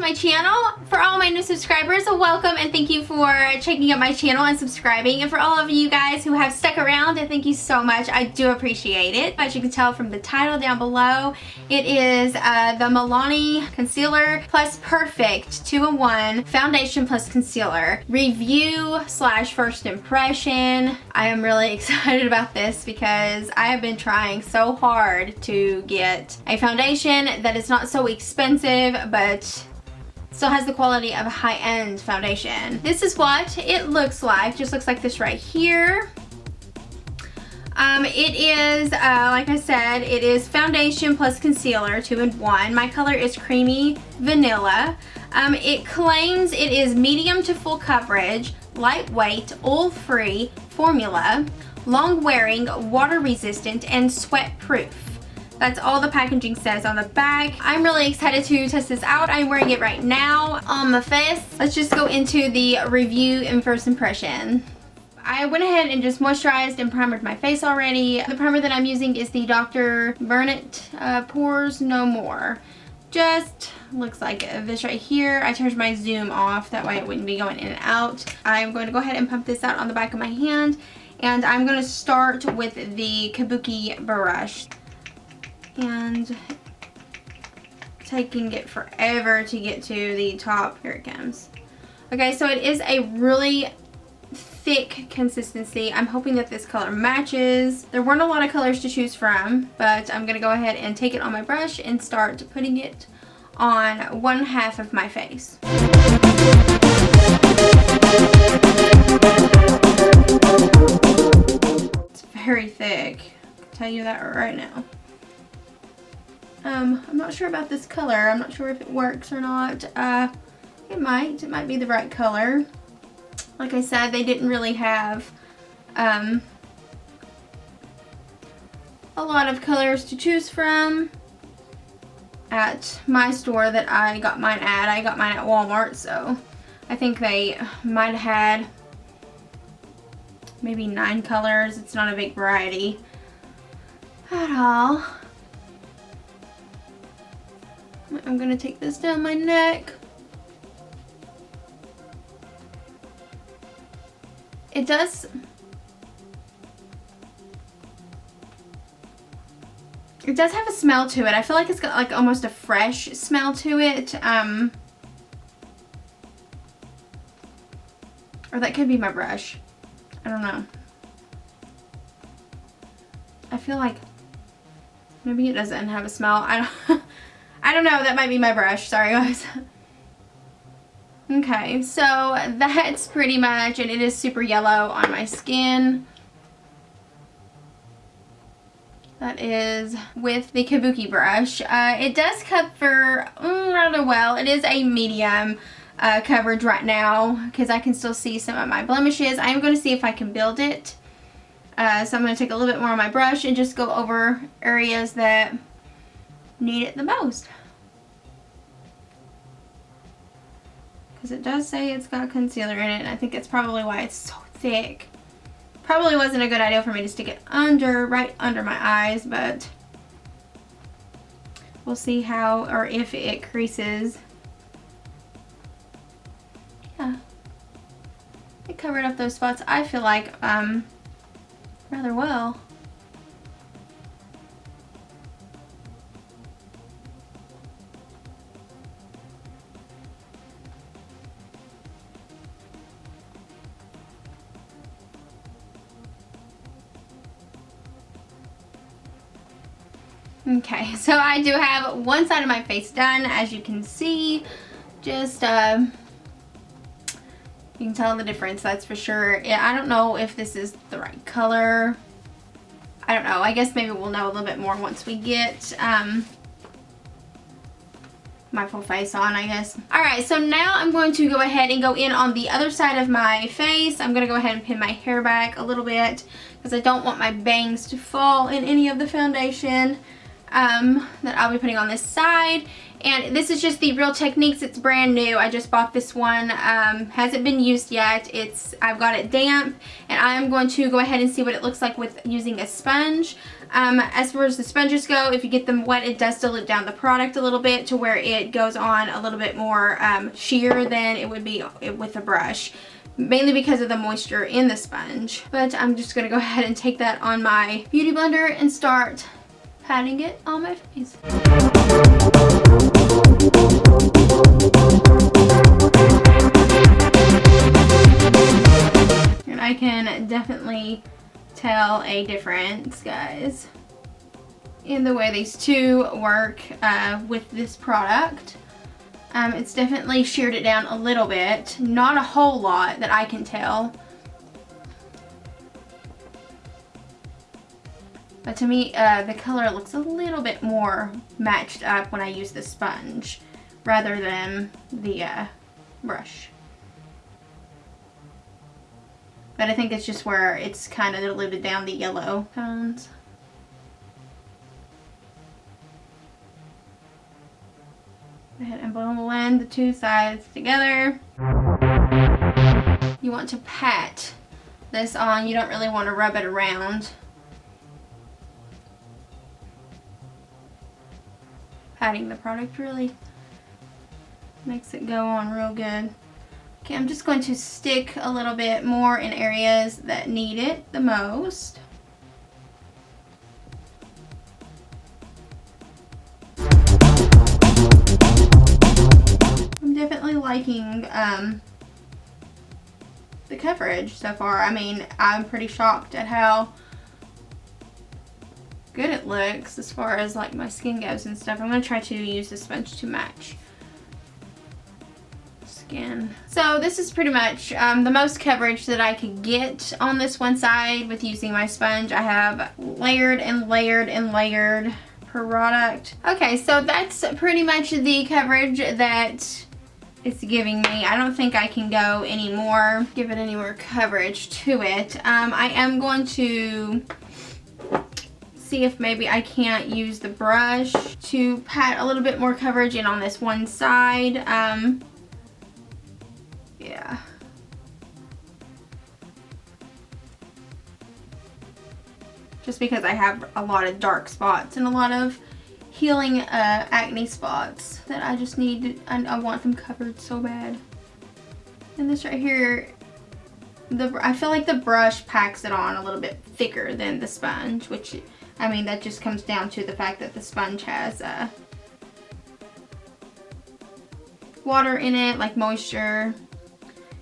my channel. For all my new subscribers, welcome and thank you for checking out my channel and subscribing. And for all of you guys who have stuck around, thank you so much. I do appreciate it. As you can tell from the title down below, it is the Milani Concealer Plus Perfect 2-in-1 Foundation Plus Concealer Review / first impression. I am really excited about this because I have been trying so hard to get a foundation that is not so expensive but still has the quality of a high-end foundation. This is what it looks like. Just looks like this right here. It is, like I said, it is foundation plus concealer 2-in-1. My color is creamy vanilla. It claims it is medium to full coverage, lightweight, oil-free formula, long-wearing, water-resistant, and sweat-proof. That's all the packaging says on the back. I'm really excited to test this out. I'm wearing it right now on my face. Let's just go into the review and first impression. I went ahead and just moisturized and primered my face already. The primer that I'm using is the Dr. Burnett Pores No More. Just looks like this right here. I turned my zoom off, that way it wouldn't be going in and out. I'm going to go ahead and pump this out on the back of my hand, and I'm going to start with the Kabuki brush. And taking it forever to get to the top. Here it comes. Okay, so it is a really thick consistency. I'm hoping that this color matches. There weren't a lot of colors to choose from, but I'm gonna go ahead and take it on my brush and start putting it on one half of my face. It's very thick, I'll tell you that right now. I'm not sure about this color. I'm not sure if it works or not. It might be the right color. Like I said, they didn't really have a lot of colors to choose from at my store that I got mine at. I got mine at Walmart, so I think they might have had maybe 9 colors. It's not a big variety at all. I'm gonna take this down my neck. It does have a smell to it. I feel like it's got like almost a fresh smell to it. Or that could be my brush. I don't know. I feel like maybe it doesn't have a smell. I don't know, that might be my brush, sorry guys. Okay, so that's pretty much, and it is super yellow on my skin. That is with the Kabuki brush. It does cover rather well. It is a medium coverage right now because I can still see some of my blemishes. I am going to see if I can build it. So I'm going to take a little bit more on my brush and just go over areas that need it the most. Because it does say it's got concealer in it, and I think that's probably why it's so thick. Probably wasn't a good idea for me to stick it right under my eyes, but we'll see how or if it creases. Yeah, it covered up those spots, I feel like, rather well. Okay, so I do have one side of my face done, as you can see. Just, you can tell the difference, that's for sure. Yeah, I don't know if this is the right color. I don't know. I guess maybe we'll know a little bit more once we get my full face on, I guess. Alright, so now I'm going to go ahead and go in on the other side of my face. I'm going to go ahead and pin my hair back a little bit because I don't want my bangs to fall in any of the foundation. that I'll be putting on this side. And this is just the Real Techniques. It's brand new. I just bought this one. Hasn't been used yet. I've got it damp, and I'm going to go ahead and see what it looks like with using a sponge. As far as the sponges go, if you get them wet, it does dilute down the product a little bit to where it goes on a little bit more sheer than it would be with a brush, mainly because of the moisture in the sponge. But I'm just going to go ahead and take that on my beauty blender and start patting it on my face. And I can definitely tell a difference, guys, in the way these two work with this product. It's definitely sheared it down a little bit, not a whole lot that I can tell. But to me, the color looks a little bit more matched up when I use the sponge rather than the brush. But I think it's just where it's kind of diluted down the yellow tones. Go ahead and blend the two sides together. You want to pat this on. You don't really want to rub it around. Patting the product really makes it go on real good. Okay, I'm just going to stick a little bit more in areas that need it the most. I'm definitely liking the coverage so far. I mean, I'm pretty shocked at how good it looks as far as like my skin goes and stuff. I'm going to try to use the sponge to match skin. So this is pretty much the most coverage that I could get on this one side with using my sponge. I have layered and layered and layered product. Okay, so that's pretty much the coverage that it's giving me. I don't think I can go any more, give it any more coverage to it. I am going to see if maybe I can't use the brush to pat a little bit more coverage in on this one side. Yeah. Just because I have a lot of dark spots and a lot of healing acne spots that I just need, I want them covered so bad. And this right here, I feel like the brush packs it on a little bit thicker than the sponge, which, I mean, that just comes down to the fact that the sponge has water in it, like moisture.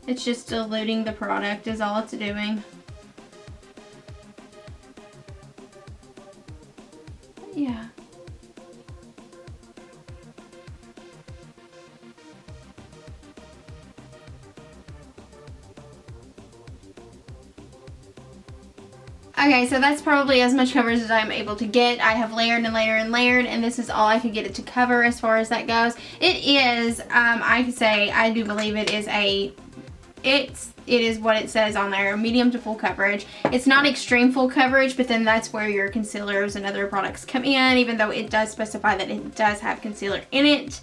It's just diluting the product is all it's doing. Yeah. Okay, so that's probably as much coverage as I'm able to get. I have layered and layered and layered, and this is all I could get it to cover as far as that goes. It is, I could say, I do believe it is it is what it says on there, medium to full coverage. It's not extreme full coverage, but then that's where your concealers and other products come in, even though it does specify that it does have concealer in it.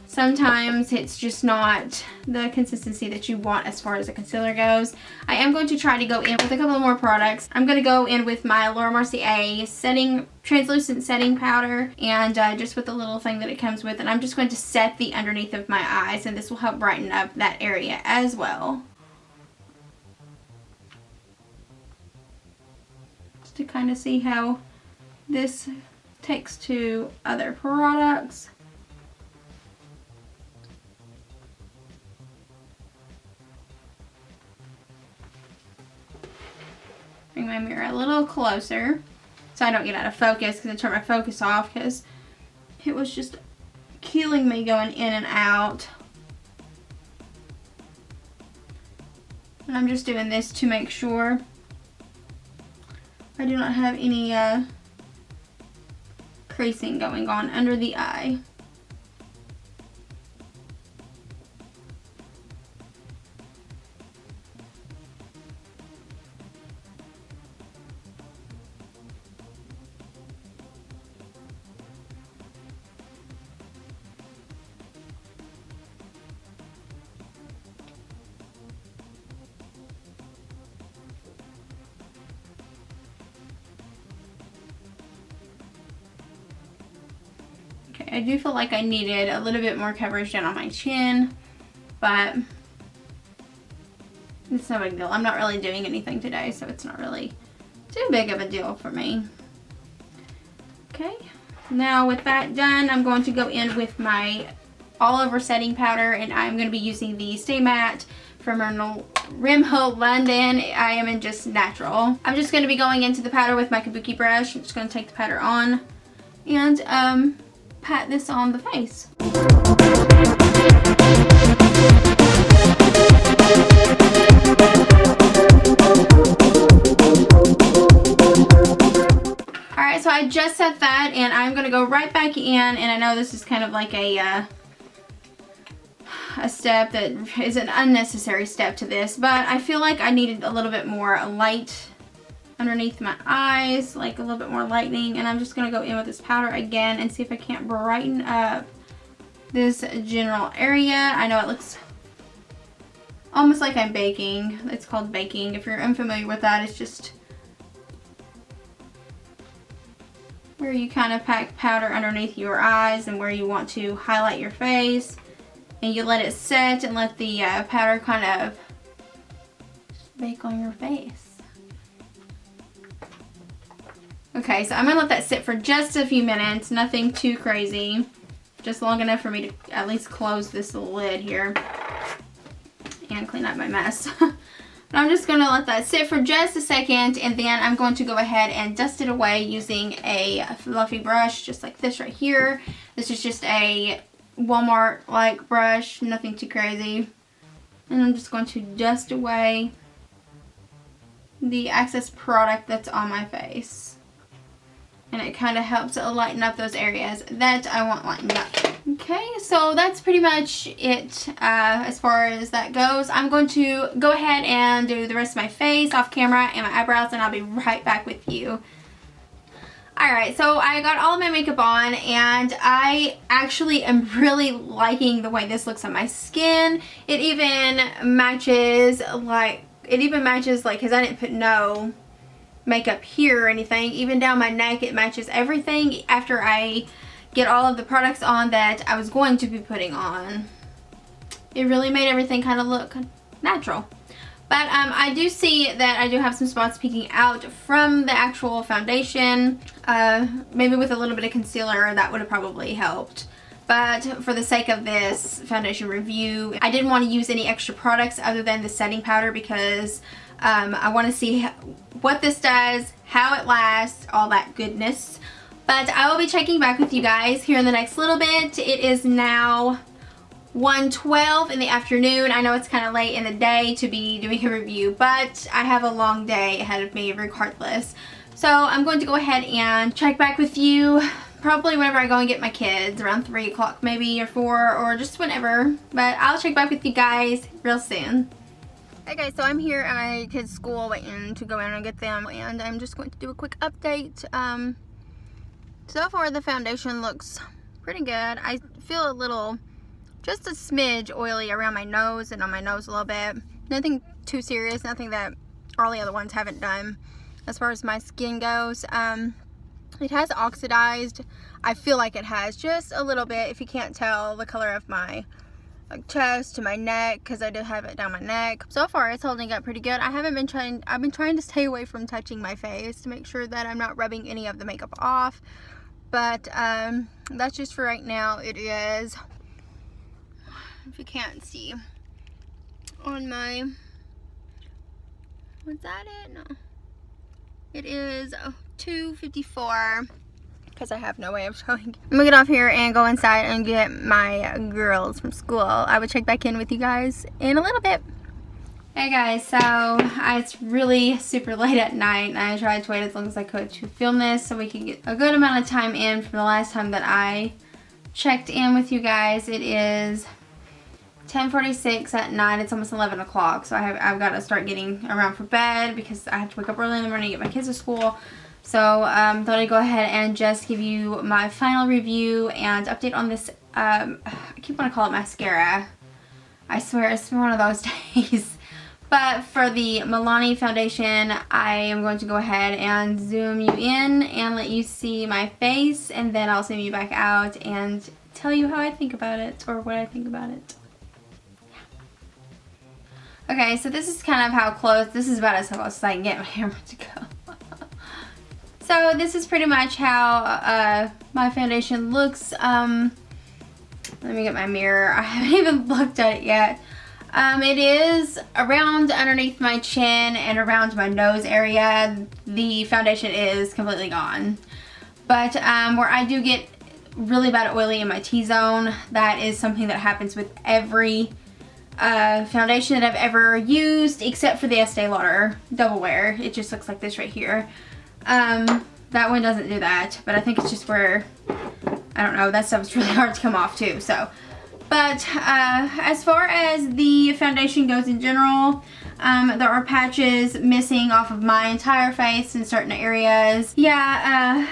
Sometimes it's just not the consistency that you want as far as a concealer goes. I am going to try to go in with a couple more products. I'm going to go in with my Laura Mercier translucent setting powder, and just with the little thing that it comes with, and I'm just going to set the underneath of my eyes, and this will help brighten up that area as well. Just to kind of see how this takes to other products. Bring my mirror a little closer so I don't get out of focus, because I turned my focus off because it was just killing me going in and out. And I'm just doing this to make sure I do not have any creasing going on under the eye. Okay, I do feel like I needed a little bit more coverage down on my chin, but it's no big deal. I'm not really doing anything today, so it's not really too big of a deal for me. Okay, now with that done, I'm going to go in with my all over setting powder, and I'm going to be using the Stay Matte from Rimmel London. I am in just natural. I'm just going to be going into the powder with my kabuki brush. I'm just going to take the powder on and pat this on the face. Alright, so I just set that, and I'm going to go right back in, and I know this is kind of like a step that is an unnecessary step to this, but I feel like I needed a little bit more light underneath my eyes, like a little bit more lightening, and I'm just going to go in with this powder again and see if I can't brighten up this general area. I know it looks almost like I'm baking. It's called baking. If you're unfamiliar with that, it's just where you kind of pack powder underneath your eyes and where you want to highlight your face, and you let it set and let the powder kind of bake on your face. Okay, so I'm gonna let that sit for just a few minutes, nothing too crazy, just long enough for me to at least close this lid here and clean up my mess. But I'm just gonna let that sit for just a second, and then I'm going to go ahead and dust it away using a fluffy brush just like this right here. This is just a Walmart like brush, nothing too crazy, and I'm just going to dust away the excess product that's on my face, and it kind of helps lighten up those areas that I want lightened up. Okay, so that's pretty much it as far as that goes. I'm going to go ahead and do the rest of my face off camera and my eyebrows, and I'll be right back with you. Alright, so I got all of my makeup on, and I actually am really liking the way this looks on my skin. It even matches like, because I didn't put no makeup here or anything. Even down my neck, it matches everything after I get all of the products on that I was going to be putting on. It really made everything kind of look natural. But I do see that I do have some spots peeking out from the actual foundation. Maybe with a little bit of concealer, that would have probably helped. But for the sake of this foundation review, I didn't want to use any extra products other than the setting powder, because I want to see what this does, how it lasts, all that goodness. But I will be checking back with you guys here in the next little bit. It is now 1:12 in the afternoon. I know it's kind of late in the day to be doing a review, but I have a long day ahead of me regardless. So I'm going to go ahead and check back with you probably whenever I go and get my kids, around 3 o'clock maybe, or 4, or just whenever. But I'll check back with you guys real soon. Hey guys, so I'm here at my kids' school waiting to go in and get them, and I'm just going to do a quick update. So far the foundation looks pretty good. I feel a little, just a smidge oily around my nose and on my nose a little bit. Nothing too serious, nothing that all the other ones haven't done as far as my skin goes. It has oxidized. I feel like it has just a little bit, if you can't tell the color of my chest to my neck, because I do have it down my neck. So far it's holding up pretty good. I've been trying to stay away from touching my face to make sure that I'm not rubbing any of the makeup off. But that's just for right now. It is, if you can't see, on my, was that it? No. It is 2:54, because I have no way of showing. I'm gonna get off here and go inside and get my girls from school. I will check back in with you guys in a little bit. Hey guys, so it's really super late at night, and I tried to wait as long as I could to film this so we could get a good amount of time in from the last time that I checked in with you guys. It is 10:46 at night. It's almost 11 o'clock, so I've got to start getting around for bed because I have to wake up early in the morning to get my kids to school. So thought I'd go ahead and just give you my final review and update on this. I keep wanting to call it mascara. I swear it's one of those days. But for the Milani foundation, I am going to go ahead and zoom you in and let you see my face, and then I'll zoom you back out and tell you how I think about it, or what I think about it. Okay, so this is kind of how close, this is about as close as I can get my camera to go. So this is pretty much how my foundation looks. Let me get my mirror. I haven't even looked at it yet. It is around underneath my chin and around my nose area. The foundation is completely gone. But where I do get really bad oily in my T-zone, that is something that happens with every foundation that I've ever used, except for the Estee Lauder Double Wear. It just looks like this right here. That one doesn't do that, but I think it's just where, I don't know, that stuff's really hard to come off too, so. But as far as the foundation goes in general, there are patches missing off of my entire face in certain areas. Yeah,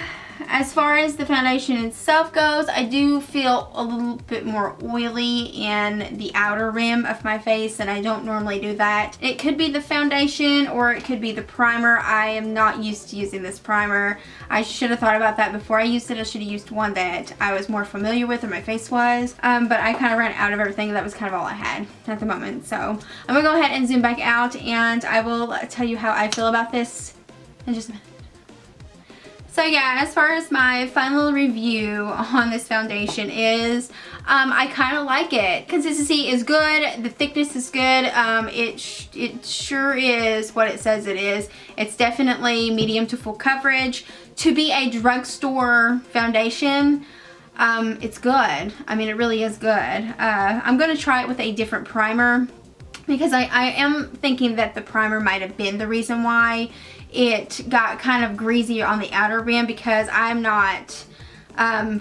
as far as the foundation itself goes, I do feel a little bit more oily in the outer rim of my face, and I don't normally do that. It could be the foundation or it could be the primer. I am not used to using this primer. I should have thought about that before I used it. I should have used one that I was more familiar with, or my face was, but I kind of ran out of everything. That was kind of all I had at the moment. So I'm gonna go ahead and zoom back out, and I will tell you how I feel about this in just a minute. So yeah, as far as my final review on this foundation is, I kind of like it. Consistency is good. The thickness is good. It sure is what it says it is. It's definitely medium to full coverage. To be a drugstore foundation, it's good. I mean, it really is good. I'm going to try it with a different primer, because I am thinking that the primer might have been the reason why it got kind of greasy on the outer rim, because I'm not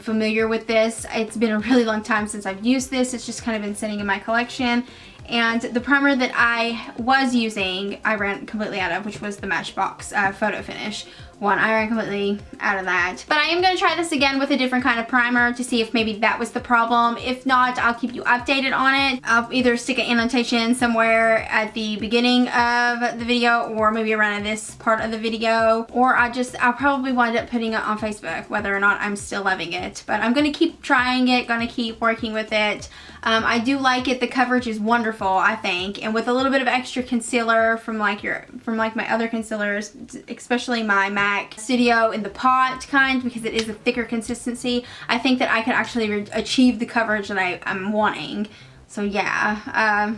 familiar with this. It's been a really long time since I've used this. It's just kind of been sitting in my collection. And the primer that I was using, I ran completely out of, which was the Matchbox Photo Finish one. I ran completely out of that. But I am going to try this again with a different kind of primer to see if maybe that was the problem. If not, I'll keep you updated on it. I'll either stick an annotation somewhere at the beginning of the video, or maybe around this part of the video, or I'll probably wind up putting it on Facebook, whether or not I'm still loving it. But I'm going to keep trying it, going to keep working with it. I do like it. The coverage is wonderful, I think, and with a little bit of extra concealer from like my other concealers, especially my MAC Studio in the pot kind, because it is a thicker consistency, I think that I can actually achieve the coverage that I'm wanting. So yeah,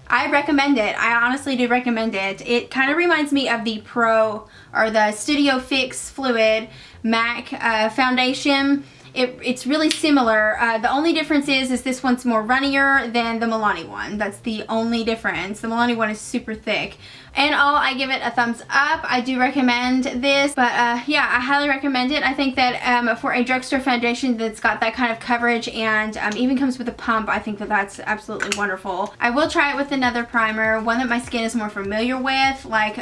I recommend it. I honestly do recommend it. It kind of reminds me of the Pro, or the Studio Fix Fluid MAC foundation. It's really similar. The only difference is this one's more runnier than the Milani one. That's the only difference. The Milani one is super thick. And all, I give it a thumbs up. I do recommend this, but yeah, I highly recommend it. I think that for a drugstore foundation that's got that kind of coverage and even comes with a pump, I think that that's absolutely wonderful. I will try it with another primer, one that my skin is more familiar with, like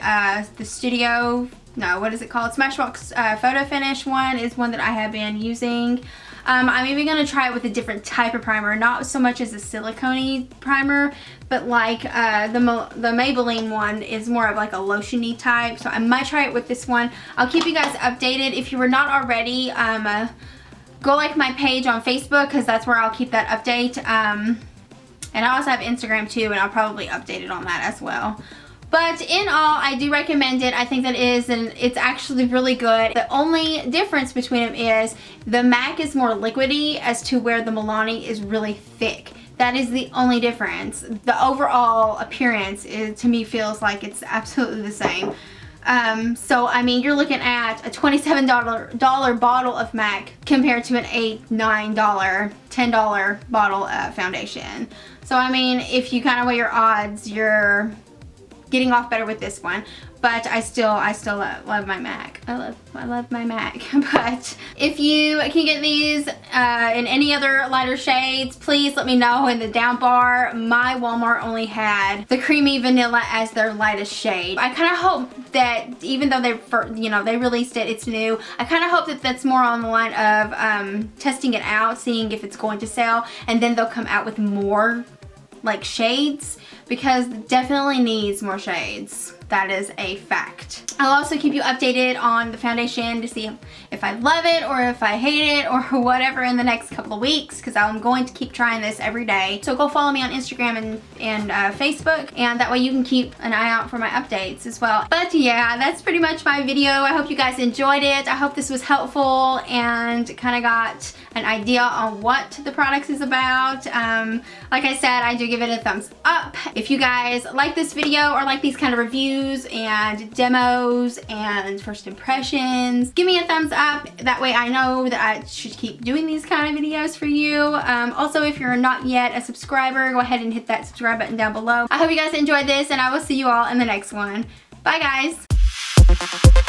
the Studio, no, what is it called? Smashbox Photo Finish one is one that I have been using. I'm even going to try it with a different type of primer, not so much as a silicone primer, but like the Maybelline one is more of like a lotiony type, so I might try it with this one. I'll keep you guys updated. If you were not already, go like my page on Facebook, because that's where I'll keep that update. And I also have Instagram too, and I'll probably update it on that as well. But in all, I do recommend it. I think that it's actually really good. The only difference between them is the MAC is more liquidy, as to where the Milani is really thick. That is the only difference. The overall appearance to me feels like it's absolutely the same. So I mean, you're looking at a $27 bottle of MAC compared to an $8, $9, $10 bottle of foundation. So I mean, if you kind of weigh your odds, you're getting off better with this one. But I still love my MAC. I love my MAC. But if you can get these in any other lighter shades, please let me know in the down bar. My Walmart only had the Creamy Vanilla as their lightest shade. I kind of hope that, even though they released it, it's new, I kind of hope that that's more on the line of testing it out, seeing if it's going to sell, and then they'll come out with more like shades. because it definitely needs more shades. That is a fact. I'll also keep you updated on the foundation to see if I love it or if I hate it or whatever in the next couple of weeks, because I'm going to keep trying this every day. So go follow me on Instagram and Facebook, and that way you can keep an eye out for my updates as well. But yeah, that's pretty much my video. I hope you guys enjoyed it. I hope this was helpful and kind of got an idea on what the product is about. Like I said, I do give it a thumbs up. If you guys like this video or like these kind of reviews and demos and first impressions, give me a thumbs up. That way I know that I should keep doing these kind of videos for you. Also, if you're not yet a subscriber, go ahead and hit that subscribe button down below. I hope you guys enjoyed this, and I will see you all in the next one. Bye guys.